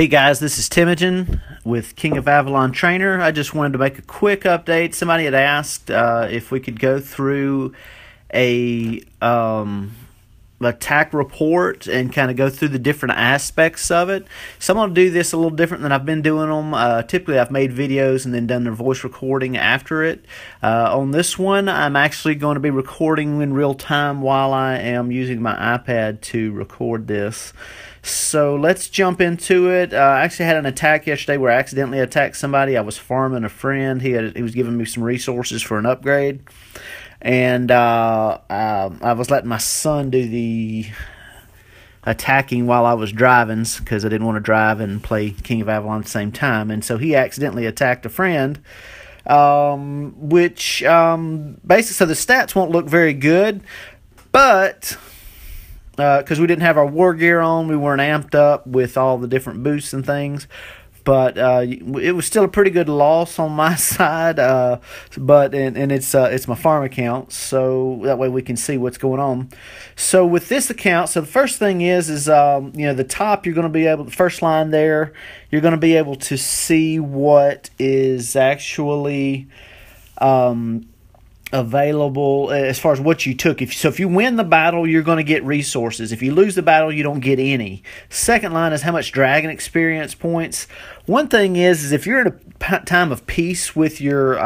Hey guys, this is Timogen with King of Avalon Trainer. I just wanted to make a quick update. Somebody had asked if we could go through a attack report and kind of go through the different aspects of it. So I'm going to do this a little different than I've been doing them. Typically I've made videos and then done their voice recording after it. On this one, I'm actually going to be recording in real time while I am using my iPad to record this. So let's jump into it. I actually had an attack yesterday where I accidentally attacked somebody. I was farming a friend. He was giving me some resources for an upgrade. And I was letting my son do the attacking while I was driving because I didn't want to drive and play King of Avalon at the same time. And so he accidentally attacked a friend, which basically, so the stats won't look very good, but because we didn't have our war gear on, we weren't amped up with all the different boosts and things. But it was still a pretty good loss on my side. But it's my farm account, so that way we can see what's going on. So with this account, so the first thing is the top, you're going to be able, the first line there, you're going to be able to see what is actually available as far as what you took. If you win the battle, you're going to get resources. If you lose the battle, you don't get any. Second line is how much dragon experience points. One thing is if you're in a time of peace with your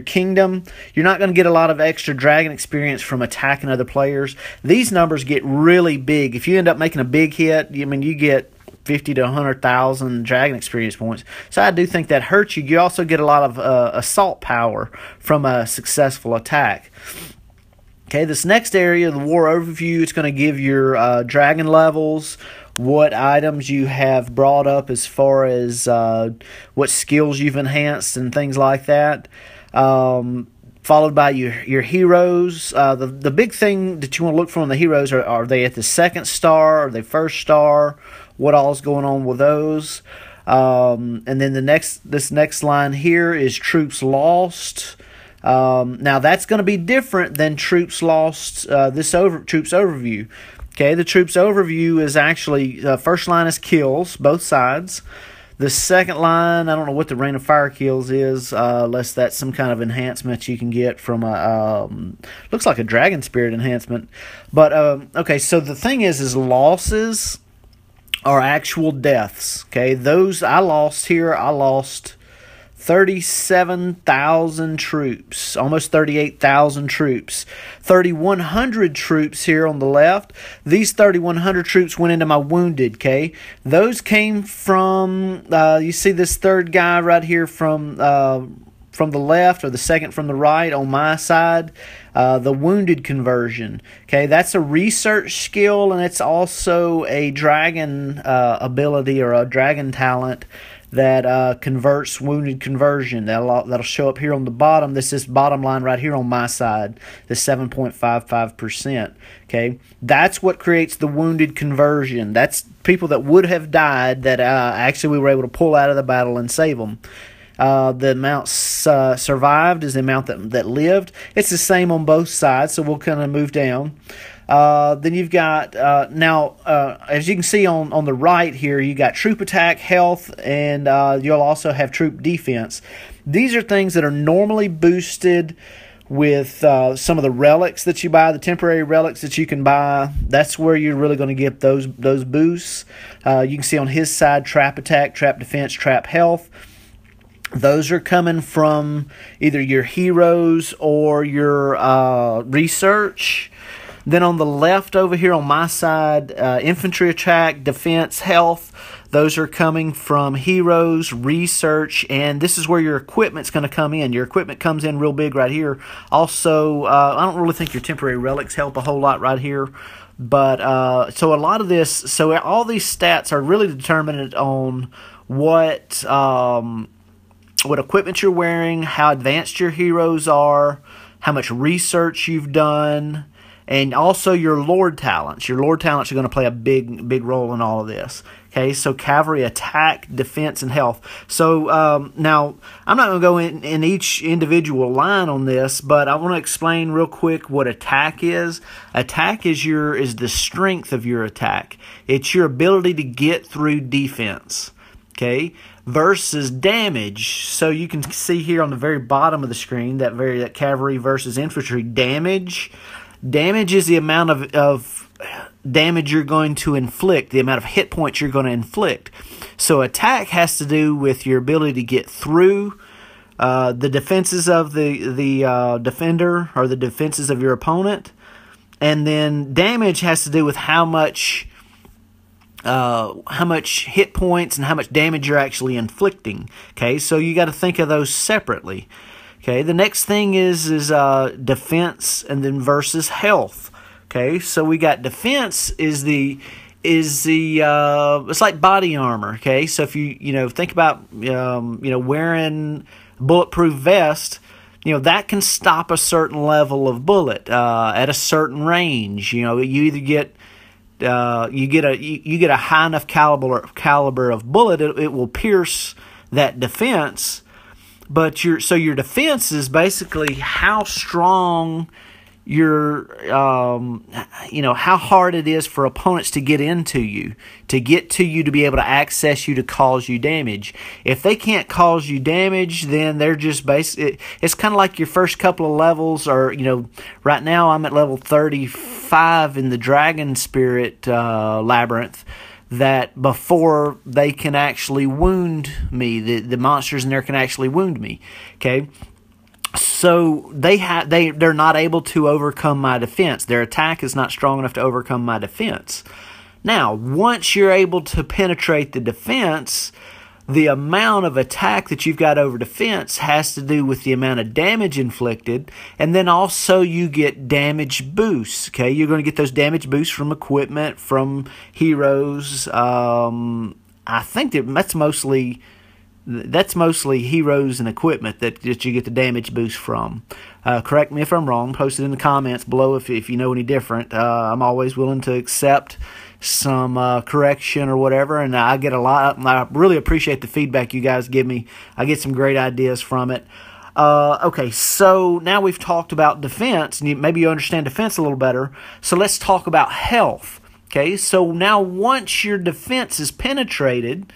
kingdom, you're not going to get a lot of extra dragon experience from attacking other players. These numbers get really big. If you end up making a big hit, you get 50 to 100,000 dragon experience points. So I do think that hurts you. You also get a lot of assault power from a successful attack. Okay, this next area, the war overview, it's going to give your dragon levels, what items you have brought up as far as what skills you've enhanced and things like that. Followed by your heroes. The big thing that you want to look for in the heroes are they at the second star? Are they first star? What all's going on with those? And then this next line here is troops lost. Now that's going to be different than troops lost. Troops overview. Okay, the troops overview is actually first line is kills, both sides. The second line, I don't know what the Rain of Fire kills is, unless that's some kind of enhancement you can get from a, looks like a Dragon Spirit enhancement. But, okay, so the thing is losses are actual deaths, okay? Those I lost 37,000 troops, almost 38,000 troops. 3,100 troops here on the left. These 3,100 troops went into my wounded, okay? Those came from, you see this third guy right here from the left, or the second from the right on my side, the wounded conversion. Okay, that's a research skill, and it's also a dragon ability or a dragon talent that converts wounded conversion. That'll show up here on the bottom. This is bottom line right here on my side, the 7.55%. Okay, that's what creates the wounded conversion. That's people that would have died that actually we were able to pull out of the battle and save them. The amount survived is the amount that lived. It's the same on both sides, so we'll kind of move down. Then you've got, as you can see on the right here, you got troop attack, health, and you'll also have troop defense. These are things that are normally boosted with some of the relics that you buy, the temporary relics that you can buy. That's where you're really going to get those boosts. You can see on his side, trap attack, trap defense, trap health. Those are coming from either your heroes or your research. Then on the left over here on my side, infantry attack, defense, health. Those are coming from heroes, research, and this is where your equipment's going to come in. Your equipment comes in real big right here. Also, I don't really think your temporary relics help a whole lot right here. But so a lot of this, so all these stats are really determined on what equipment you're wearing, how advanced your heroes are, how much research you've done, and also your Lord talents. Your Lord talents are going to play a big role in all of this. Okay, so cavalry, attack, defense, and health. So now, I'm not going to go in each individual line on this, but I want to explain real quick what attack is. Attack is the strength of your attack. It's your ability to get through defense. Okay, versus damage. So you can see here on the very bottom of the screen that cavalry versus infantry damage. Damage is the amount of damage you're going to inflict, the amount of hit points you're going to inflict. So attack has to do with your ability to get through the defenses of the defender or the defenses of your opponent, and then damage has to do with how much hit points and how much damage you're actually inflicting. Okay, so you got to think of those separately. Okay, the next thing is defense, and then versus health. Okay, so we got defense is it's like body armor. Okay, so if you think about wearing bulletproof vest, that can stop a certain level of bullet at a certain range. You either get you get a high enough caliber of bullet, it will pierce that defense. But your defense is basically how strong how hard it is for opponents to get into you, to get to you, to be able to access you, to cause you damage. If they can't cause you damage, then they're just it's kind of like your first couple of levels, or right now I'm at level 35 in the Dragon Spirit Labyrinth, that before they can actually wound me, the monsters in there can actually wound me. Okay, so they're not able to overcome my defense. Their attack is not strong enough to overcome my defense. Now, once you're able to penetrate the defense, the amount of attack that you've got over defense has to do with the amount of damage inflicted, and then also you get damage boosts. Okay, you're going to get those damage boosts from equipment, from heroes. I think that's mostly heroes and equipment that you get the damage boost from. Correct me if I'm wrong. Post it in the comments below if you know any different. I'm always willing to accept some correction or whatever, and I get a lot. I really appreciate the feedback you guys give me. I get some great ideas from it. Okay, so now we've talked about defense, and maybe you understand defense a little better. So let's talk about health. Okay, so now once your defense is penetrated,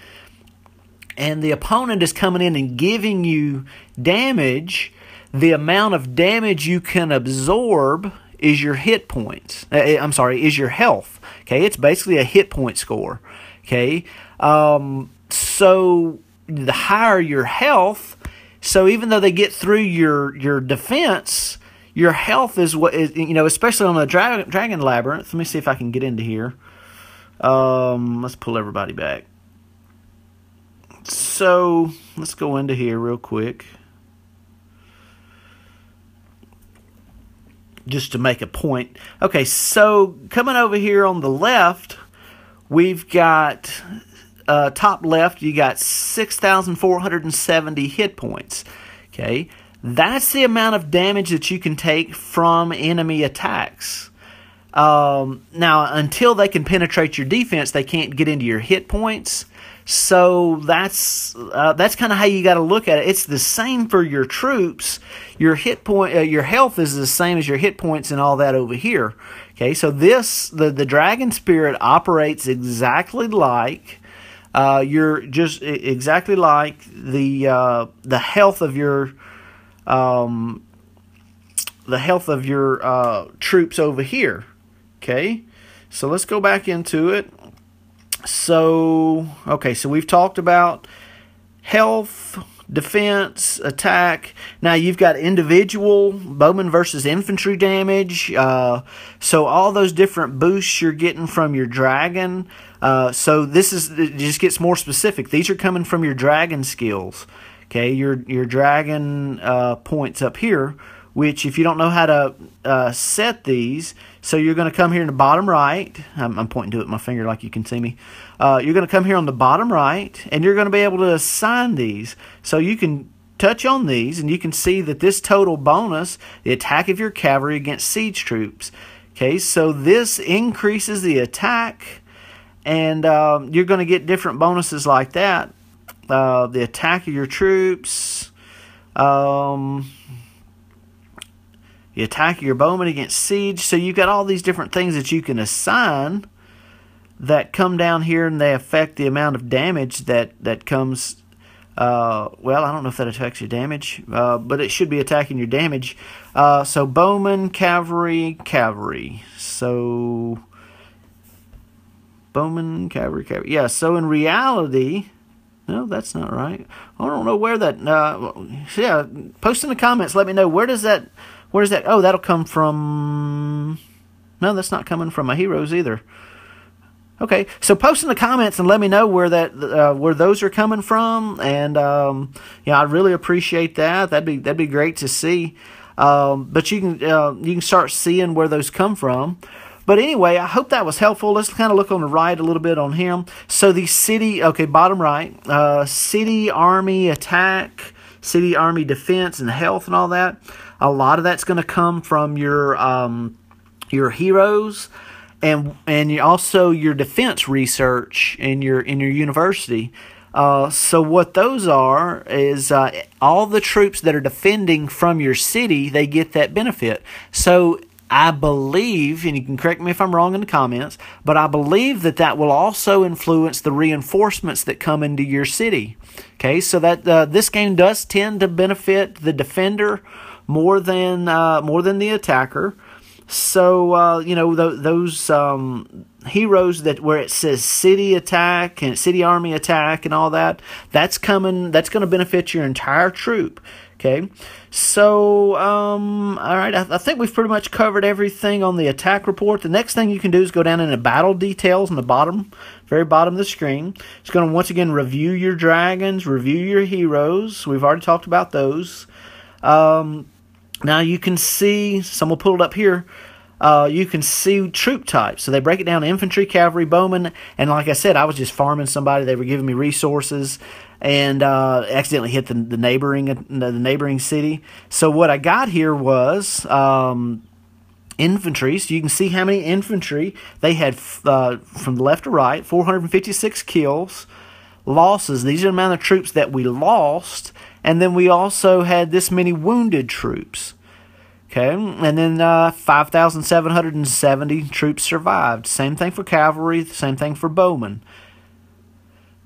and the opponent is coming in and giving you damage, the amount of damage you can absorb is your hit points. Is your health. Okay, it's basically a hit point score. Okay, so the higher your health, so even though they get through your defense, your health is what is, especially on the Dragon Labyrinth. Let me see if I can get into here. Let's pull everybody back. So let's go into here real quick, just to make a point. Okay, so coming over here on the left, we've got top left, you got 6,470 hit points. Okay, that's the amount of damage that you can take from enemy attacks. Now, until they can penetrate your defense, they can't get into your hit points. So that's kind of how you got to look at it. It's the same for your troops. Your hit point, your health is the same as your hit points and all that over here. Okay, so the Dragon Spirit operates exactly like exactly like the health of your troops over here. Okay, so let's go back into it. So, okay, so we've talked about health, defense, attack. Now you've got individual bowman versus infantry damage. So all those different boosts you're getting from your dragon. So it just gets more specific. These are coming from your dragon skills. Okay, your dragon points up here, which if you don't know how to set these, so you're going to come here in the bottom right. I'm pointing to it with my finger like you can see me. You're going to come here on the bottom right, and you're going to be able to assign these. So you can touch on these, and you can see that this total bonus, the attack of your cavalry against siege troops. Okay, so this increases the attack, and you're going to get different bonuses like that. The attack of your troops, the attack of your bowmen against siege. So you've got all these different things that you can assign that come down here, and they affect the amount of damage that comes. Well, I don't know if that affects your damage, but it should be attacking your damage. So bowman, cavalry, cavalry. So bowman, cavalry, cavalry. Yeah, so in reality, no, that's not right. I don't know where that, yeah, post in the comments, let me know, where does that, oh, that'll come from, no, that's not coming from my heroes either. Okay, so post in the comments and let me know where those are coming from, and yeah, I really appreciate that. That'd be great to see. But you can start seeing where those come from. But anyway, I hope that was helpful. Let's kind of look on the right a little bit on him. So the city, okay, bottom right, city, army, attack, city, army, defense, and health, and all that. A lot of that's going to come from your heroes. And also your defense research in your university. So what those are is all the troops that are defending from your city, they get that benefit. So I believe, and you can correct me if I'm wrong in the comments, but I believe that will also influence the reinforcements that come into your city. Okay, so that this game does tend to benefit the defender more than the attacker. So, you know, those heroes where it says city attack and city army attack and all that, that's going to benefit your entire troop. Okay. So, all right. I think we've pretty much covered everything on the attack report. The next thing you can do is go down into battle details on the very bottom of the screen. It's going to once again review your dragons, review your heroes. We've already talked about those. Now you can see, some will pull it up here, you can see troop types. So they break it down: infantry, cavalry, bowmen, and like I said, I was just farming somebody. They were giving me resources, and accidentally hit the neighboring city. So what I got here was infantry. So you can see how many infantry they had from the left to right: 456 kills. Losses, these are the amount of troops that we lost, and then we also had this many wounded troops. Okay, and then 5,770 troops survived. Same thing for cavalry, same thing for bowmen.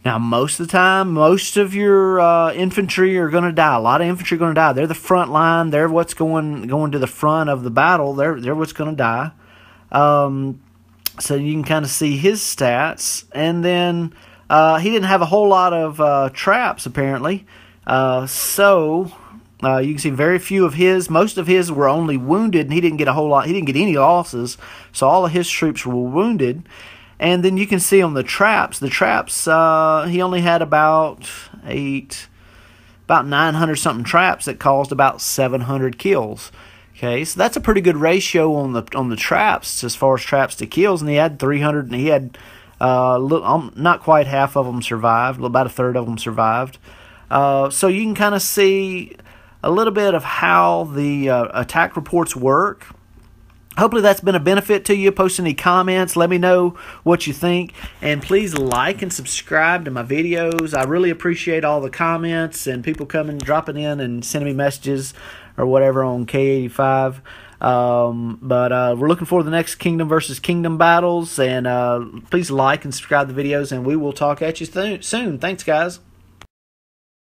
Now, most of the time, most of your infantry are going to die. A lot of infantry are going to die. They're the front line. They're what's going to the front of the battle. They're what's going to die. So you can kind of see his stats, and then he didn't have a whole lot of traps, apparently. So you can see very few of his. Most of his were only wounded, and he didn't get a whole lot. He didn't get any losses. So all of his troops were wounded. And then you can see on the traps, he only had about 900 something traps that caused about 700 kills. Okay, so that's a pretty good ratio on the traps as far as traps to kills. And he had 300, and he had not quite half of them survived. About a third of them survived. So you can kind of see a little bit of how the attack reports work. Hopefully that's been a benefit to you. Post any comments. Let me know what you think. And please like and subscribe to my videos. I really appreciate all the comments and people dropping in and sending me messages or whatever on K85. But we're looking for the next Kingdom versus Kingdom battles. And please like and subscribe to the videos. And we will talk at you soon. Thanks, guys.